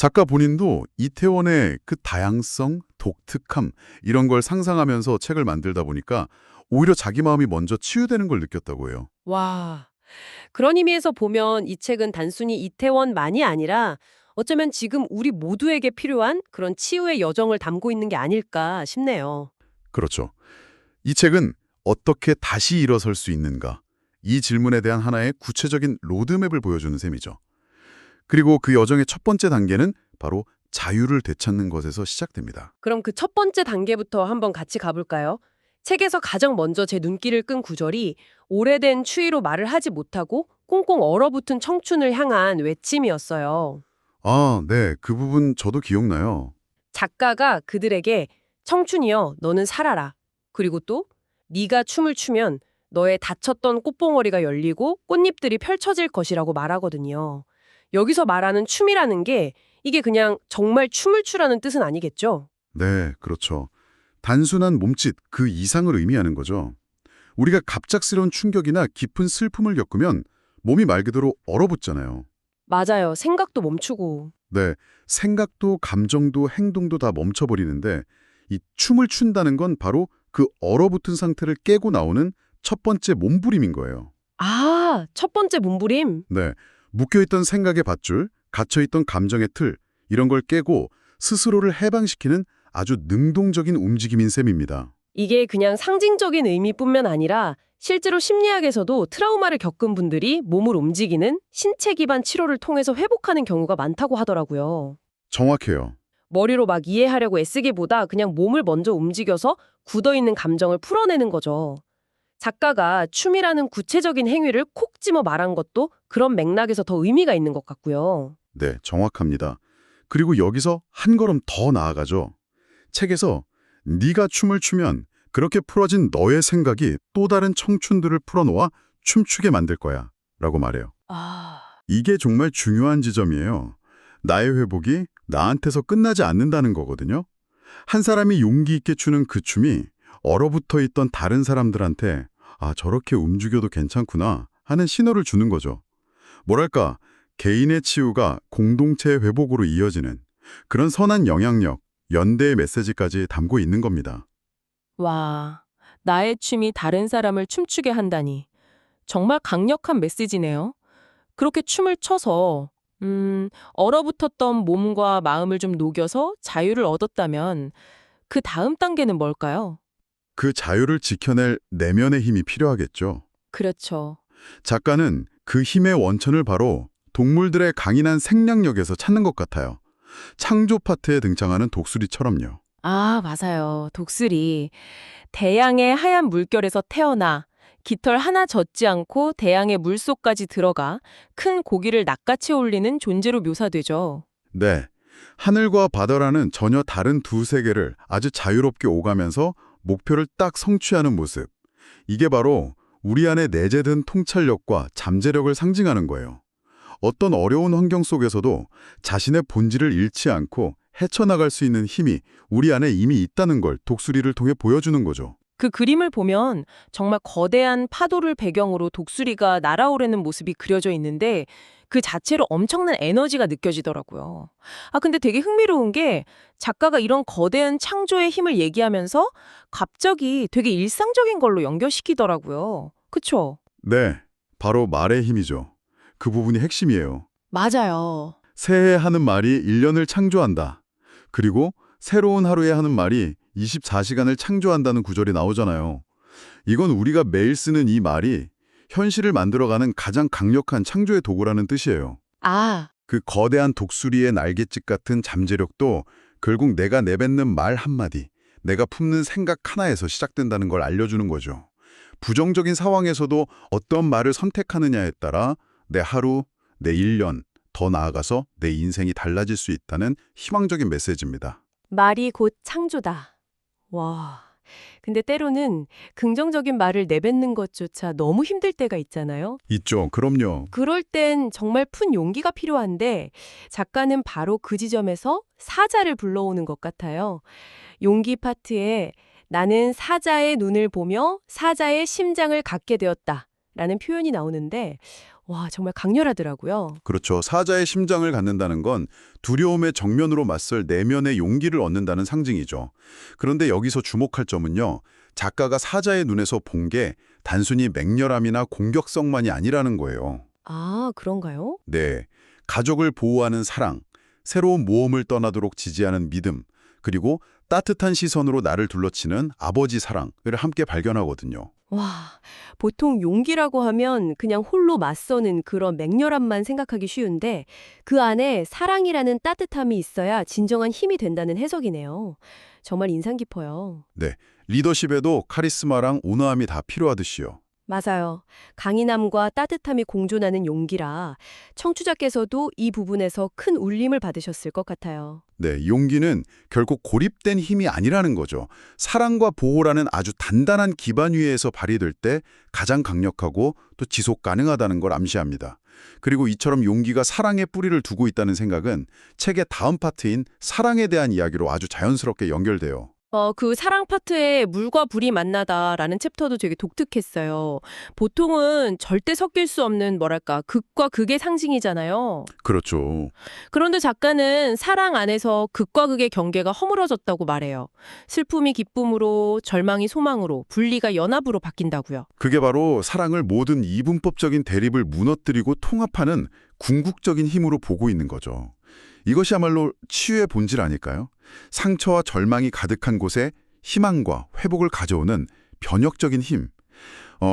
작가 본인도 이태원의 그 다양성, 독특함 이런 걸 상상하면서 책을 만들다 보니까 오히려 자기 마음이 먼저 치유되는 걸 느꼈다고 해요. 와. 그런 의미에서 보면 이 책은 단순히 이태원만이 아니라 어쩌면 지금 우리 모두에게 필요한 그런 치유의 여정을 담고 있는 게 아닐까 싶네요. 그렇죠. 이 책은 어떻게 다시 일어설 수 있는가? 이 질문에 대한 하나의 구체적인 로드맵을 보여주는 셈이죠. 그리고 그 여정의 첫 번째 단계는 바로 자유를 되찾는 것에서 시작됩니다. 그럼 그 첫 번째 단계부터 한번 같이 가볼까요? 책에서 가장 먼저 제 눈길을 끈 구절이 오래된 추위로 말을 하지 못하고 꽁꽁 얼어붙은 청춘을 향한 외침이었어요. 아, 네. 그 부분 저도 기억나요. 작가가 그들에게 청춘이여 너는 살아라. 그리고 또 네가 춤을 추면 너의 닫혔던 꽃봉오리가 열리고 꽃잎들이 펼쳐질 것이라고 말하거든요. 여기서 말하는 춤이라는 게 이게 그냥 정말 춤을 추라는 뜻은 아니겠죠? 네, 그렇죠. 단순한 몸짓 그 이상을 의미하는 거죠. 우리가 갑작스러운 충격이나 깊은 슬픔을 겪으면 몸이 말 그대로 얼어붙잖아요. 맞아요. 생각도 멈추고. 네, 생각도 감정도 행동도 다 멈춰버리는데 이 춤을 춘다는 건 바로 그 얼어붙은 상태를 깨고 나오는 첫 번째 몸부림인 거예요. 아, 첫 번째 몸부림. 네, 묶여있던 생각의 밧줄, 갇혀있던 감정의 틀 이런 걸 깨고 스스로를 해방시키는 아주 능동적인 움직임인 셈입니다. 이게 그냥 상징적인 의미뿐만 아니라 실제로 심리학에서도 트라우마를 겪은 분들이 몸을 움직이는 신체 기반 치료를 통해서 회복하는 경우가 많다고 하더라고요. 정확해요. 머리로 막 이해하려고 애쓰기보다 그냥 몸을 먼저 움직여서 굳어있는 감정을 풀어내는 거죠. 작가가 춤이라는 구체적인 행위를 콕 집어 말한 것도 그런 맥락에서 더 의미가 있는 것 같고요. 네, 정확합니다. 그리고 여기서 한 걸음 더 나아가죠. 책에서 네가 춤을 추면 그렇게 풀어진 너의 생각이 또 다른 청춘들을 풀어놓아 춤추게 만들 거야 라고 말해요. 아, 이게 정말 중요한 지점이에요. 나의 회복이 나한테서 끝나지 않는다는 거거든요. 한 사람이 용기 있게 추는 그 춤이 얼어붙어 있던 다른 사람들한테 아, 저렇게 움직여도 괜찮구나 하는 신호를 주는 거죠. 뭐랄까, 개인의 치유가 공동체의 회복으로 이어지는 그런 선한 영향력, 연대의 메시지까지 담고 있는 겁니다. 와, 나의 춤이 다른 사람을 춤추게 한다니. 정말 강력한 메시지네요. 그렇게 춤을 춰서, 얼어붙었던 몸과 마음을 좀 녹여서 자유를 얻었다면, 그 다음 단계는 뭘까요? 그 자유를 지켜낼 내면의 힘이 필요하겠죠. 그렇죠. 작가는 그 힘의 원천을 바로 동물들의 강인한 생명력에서 찾는 것 같아요. 창조 파트에 등장하는 독수리처럼요. 아, 맞아요. 독수리. 대양의 하얀 물결에서 태어나 깃털 하나 젖지 않고 대양의 물속까지 들어가 큰 고기를 낚아채 올리는 존재로 묘사되죠. 네, 하늘과 바다라는 전혀 다른 두 세계를 아주 자유롭게 오가면서 목표를 딱 성취하는 모습. 이게 바로 우리 안에 내재된 통찰력과 잠재력을 상징하는 거예요. 어떤 어려운 환경 속에서도 자신의 본질을 잃지 않고 헤쳐나갈 수 있는 힘이 우리 안에 이미 있다는 걸 독수리를 통해 보여주는 거죠. 그 그림을 보면 정말 거대한 파도를 배경으로 독수리가 날아오르는 모습이 그려져 있는데 그 자체로 엄청난 에너지가 느껴지더라고요. 아, 근데 되게 흥미로운 게 작가가 이런 거대한 창조의 힘을 얘기하면서 갑자기 되게 일상적인 걸로 연결시키더라고요. 그쵸? 네, 바로 말의 힘이죠. 그 부분이 핵심이에요. 맞아요. 새해 하는 말이 1년을 창조한다. 그리고 새로운 하루에 하는 말이 24시간을 창조한다는 구절이 나오잖아요. 이건 우리가 매일 쓰는 이 말이 현실을 만들어가는 가장 강력한 창조의 도구라는 뜻이에요. 아, 그 거대한 독수리의 날갯짓 같은 잠재력도 결국 내가 내뱉는 말 한마디, 내가 품는 생각 하나에서 시작된다는 걸 알려주는 거죠. 부정적인 상황에서도 어떤 말을 선택하느냐에 따라 내 하루, 내 1년, 더 나아가서 내 인생이 달라질 수 있다는 희망적인 메시지입니다. 말이 곧 창조다. 와. 근데 때로는 긍정적인 말을 내뱉는 것조차 너무 힘들 때가 있잖아요. 있죠. 그럼요. 그럴 땐 정말 푼 용기가 필요한데 작가는 바로 그 지점에서 사자를 불러오는 것 같아요. 용기 파트에 나는 사자의 눈을 보며 사자의 심장을 갖게 되었다 라는 표현이 나오는데 와, 정말 강렬하더라고요. 그렇죠. 사자의 심장을 갖는다는 건 두려움의 정면으로 맞설 내면의 용기를 얻는다는 상징이죠. 그런데 여기서 주목할 점은요. 작가가 사자의 눈에서 본 게 단순히 맹렬함이나 공격성만이 아니라는 거예요. 아, 그런가요? 네. 가족을 보호하는 사랑, 새로운 모험을 떠나도록 지지하는 믿음, 그리고 따뜻한 시선으로 나를 둘러치는 아버지 사랑을 함께 발견하거든요. 와, 보통 용기라고 하면 그냥 홀로 맞서는 그런 맹렬함만 생각하기 쉬운데 그 안에 사랑이라는 따뜻함이 있어야 진정한 힘이 된다는 해석이네요. 정말 인상 깊어요. 네. 리더십에도 카리스마랑 온화함이 다 필요하듯이요. 맞아요. 강인함과 따뜻함이 공존하는 용기라 청취자께서도 이 부분에서 큰 울림을 받으셨을 것 같아요. 네, 용기는 결코 고립된 힘이 아니라는 거죠. 사랑과 보호라는 아주 단단한 기반 위에서 발휘될 때 가장 강력하고 또 지속 가능하다는 걸 암시합니다. 그리고 이처럼 용기가 사랑의 뿌리를 두고 있다는 생각은 책의 다음 파트인 사랑에 대한 이야기로 아주 자연스럽게 연결돼요. 그 사랑 파트에 물과 불이 만나다라는 챕터도 되게 독특했어요. 보통은 절대 섞일 수 없는 뭐랄까 극과 극의 상징이잖아요. 그렇죠. 그런데 작가는 사랑 안에서 극과 극의 경계가 허물어졌다고 말해요. 슬픔이 기쁨으로, 절망이 소망으로, 분리가 연합으로 바뀐다고요. 그게 바로 사랑을 모든 이분법적인 대립을 무너뜨리고 통합하는 궁극적인 힘으로 보고 있는 거죠. 이것이야말로 치유의 본질 아닐까요? 상처와 절망이 가득한 곳에 희망과 회복을 가져오는 변혁적인 힘.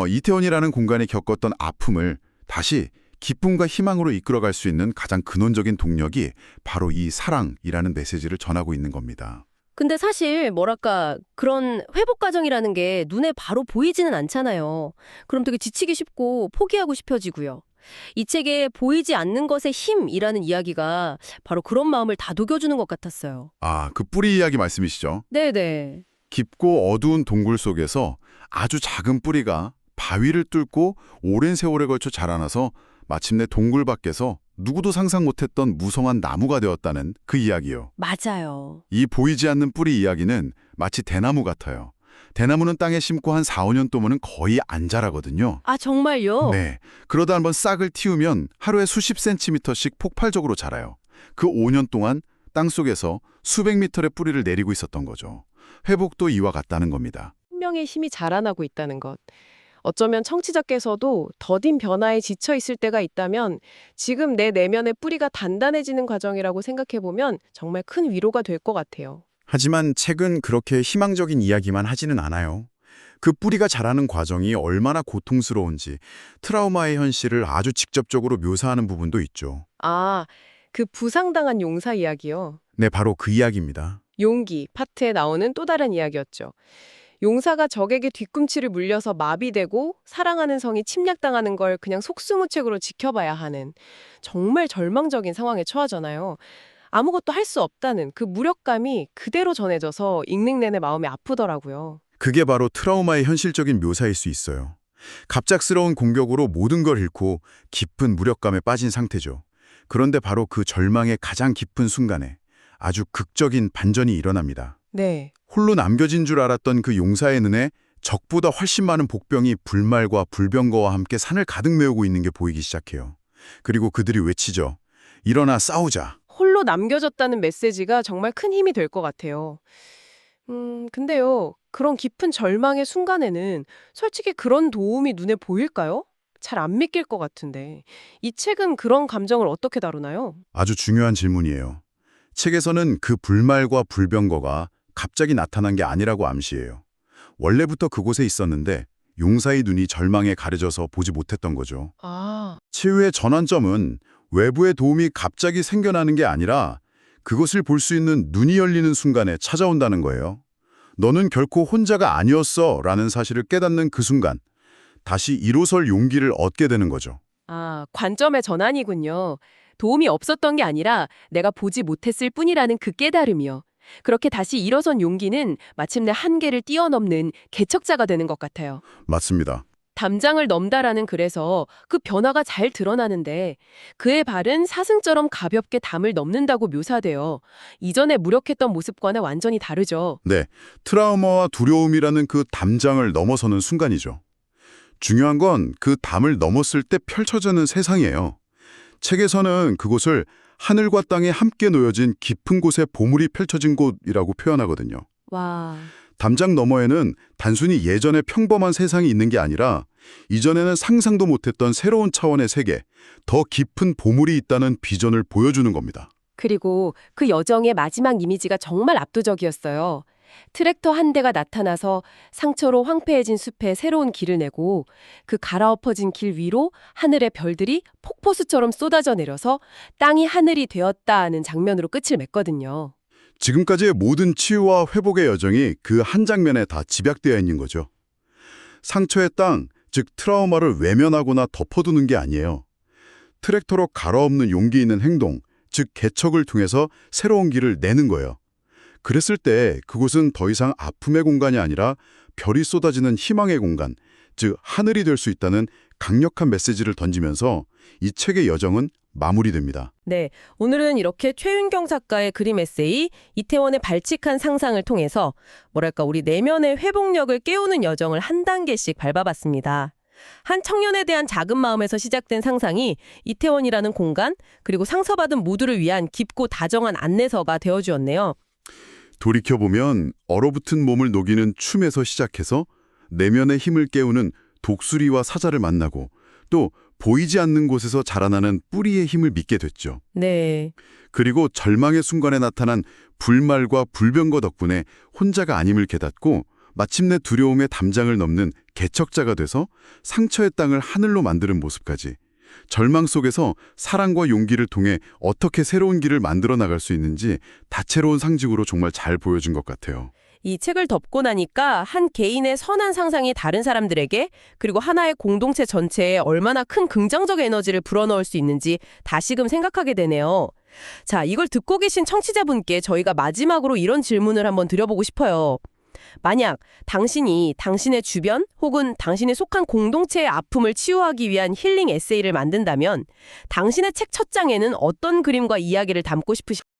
이태원이라는 공간에 겪었던 아픔을 다시 기쁨과 희망으로 이끌어갈 수 있는 가장 근원적인 동력이 바로 이 사랑이라는 메시지를 전하고 있는 겁니다. 근데 사실 뭐랄까 그런 회복 과정이라는 게 눈에 바로 보이지는 않잖아요. 그럼 되게 지치기 쉽고 포기하고 싶어지고요. 이 책에 보이지 않는 것의 힘이라는 이야기가 바로 그런 마음을 다독여주는 것 같았어요. 아, 그 뿌리 이야기 말씀이시죠? 네네. 깊고 어두운 동굴 속에서 아주 작은 뿌리가 바위를 뚫고 오랜 세월에 걸쳐 자라나서 마침내 동굴 밖에서 누구도 상상 못했던 무성한 나무가 되었다는 그 이야기요. 맞아요. 이 보이지 않는 뿌리 이야기는 마치 대나무 같아요. 대나무는 땅에 심고 한 4, 5년 동안은 거의 안 자라거든요. 아, 정말요? 네. 그러다 한번 싹을 틔우면 하루에 수십 센티미터씩 폭발적으로 자라요. 그 5년 동안 땅속에서 수백 미터의 뿌리를 내리고 있었던 거죠. 회복도 이와 같다는 겁니다. 생명의 힘이 자라나고 있다는 것. 어쩌면 청취자께서도 더딘 변화에 지쳐 있을 때가 있다면 지금 내 내면의 뿌리가 단단해지는 과정이라고 생각해보면 정말 큰 위로가 될 것 같아요. 하지만 책은 그렇게 희망적인 이야기만 하지는 않아요. 그 뿌리가 자라는 과정이 얼마나 고통스러운지 트라우마의 현실을 아주 직접적으로 묘사하는 부분도 있죠. 아, 그 부상당한 용사 이야기요. 네, 바로 그 이야기입니다. 용기 파트에 나오는 또 다른 이야기였죠. 용사가 적에게 뒤꿈치를 물려서 마비되고 사랑하는 성이 침략당하는 걸 그냥 속수무책으로 지켜봐야 하는 정말 절망적인 상황에 처하잖아요. 아무것도 할 수 없다는 그 무력감이 그대로 전해져서 읽는 내내 마음이 아프더라고요. 그게 바로 트라우마의 현실적인 묘사일 수 있어요. 갑작스러운 공격으로 모든 걸 잃고 깊은 무력감에 빠진 상태죠. 그런데 바로 그 절망의 가장 깊은 순간에 아주 극적인 반전이 일어납니다. 네. 홀로 남겨진 줄 알았던 그 용사의 눈에 적보다 훨씬 많은 복병이 불말과 불병거와 함께 산을 가득 메우고 있는 게 보이기 시작해요. 그리고 그들이 외치죠. 일어나 싸우자. 홀로 남겨졌다는 메시지가 정말 큰 힘이 될 것 같아요. 근데요, 그런 깊은 절망의 순간에는 솔직히 그런 도움이 눈에 보일까요? 잘 안 믿길 것 같은데. 이 책은 그런 감정을 어떻게 다루나요? 아주 중요한 질문이에요. 책에서는 그 불말과 불병거가 갑자기 나타난 게 아니라고 암시해요. 원래부터 그곳에 있었는데 용사의 눈이 절망에 가려져서 보지 못했던 거죠. 아, 치유의 전환점은 외부의 도움이 갑자기 생겨나는 게 아니라 그것을 볼 수 있는 눈이 열리는 순간에 찾아온다는 거예요. 너는 결코 혼자가 아니었어 라는 사실을 깨닫는 그 순간 다시 일어설 용기를 얻게 되는 거죠. 관점의 전환이군요. 도움이 없었던 게 아니라 내가 보지 못했을 뿐이라는 그 깨달음이요. 그렇게 다시 일어선 용기는 마침내 한계를 뛰어넘는 개척자가 되는 것 같아요. 맞습니다. 담장을 넘다라는 글에서 그 변화가 잘 드러나는데 그의 발은 사슴처럼 가볍게 담을 넘는다고 묘사돼요. 이전에 무력했던 모습과는 완전히 다르죠. 네, 트라우마와 두려움이라는 그 담장을 넘어서는 순간이죠. 중요한 건 그 담을 넘었을 때 펼쳐지는 세상이에요. 책에서는 그곳을 하늘과 땅에 함께 놓여진 깊은 곳에 보물이 펼쳐진 곳이라고 표현하거든요. 와. 담장 너머에는 단순히 예전의 평범한 세상이 있는 게 아니라 이전에는 상상도 못했던 새로운 차원의 세계, 더 깊은 보물이 있다는 비전을 보여주는 겁니다. 그리고 그 여정의 마지막 이미지가 정말 압도적이었어요. 트랙터 한 대가 나타나서 상처로 황폐해진 숲에 새로운 길을 내고 그 갈아엎어진 길 위로 하늘의 별들이 폭포수처럼 쏟아져 내려서 땅이 하늘이 되었다는 장면으로 끝을 맺거든요. 지금까지의 모든 치유와 회복의 여정이 그 한 장면에 다 집약되어 있는 거죠. 상처의 땅, 즉 트라우마를 외면하거나 덮어두는 게 아니에요. 트랙터로 갈아엎는 용기 있는 행동, 즉 개척을 통해서 새로운 길을 내는 거예요. 그랬을 때 그곳은 더 이상 아픔의 공간이 아니라 별이 쏟아지는 희망의 공간, 즉 하늘이 될 수 있다는 강력한 메시지를 던지면서 이 책의 여정은 마무리됩니다. 네, 오늘은 이렇게 최윤경 작가의 그림 에세이 이태원의 발칙한 상상을 통해서 뭐랄까 우리 내면의 회복력을 깨우는 여정을 한 단계씩 밟아봤습니다. 한 청년에 대한 작은 마음에서 시작된 상상이 이태원이라는 공간 그리고 상처받은 모두를 위한 깊고 다정한 안내서가 되어주었네요. 돌이켜보면 얼어붙은 몸을 녹이는 춤에서 시작해서 내면의 힘을 깨우는 독수리와 사자를 만나고 또 보이지 않는 곳에서 자라나는 뿌리의 힘을 믿게 됐죠. 네. 그리고 절망의 순간에 나타난 불말과 불병거 덕분에 혼자가 아님을 깨닫고 마침내 두려움의 담장을 넘는 개척자가 돼서 상처의 땅을 하늘로 만드는 모습까지 절망 속에서 사랑과 용기를 통해 어떻게 새로운 길을 만들어 나갈 수 있는지 다채로운 상징으로 정말 잘 보여준 것 같아요. 이 책을 덮고 나니까 한 개인의 선한 상상이 다른 사람들에게 그리고 하나의 공동체 전체에 얼마나 큰 긍정적 에너지를 불어넣을 수 있는지 다시금 생각하게 되네요. 자, 이걸 듣고 계신 청취자분께 저희가 마지막으로 이런 질문을 한번 드려보고 싶어요. 만약 당신이 당신의 주변 혹은 당신이 속한 공동체의 아픔을 치유하기 위한 힐링 에세이를 만든다면 당신의 책 첫 장에는 어떤 그림과 이야기를 담고 싶으실까요?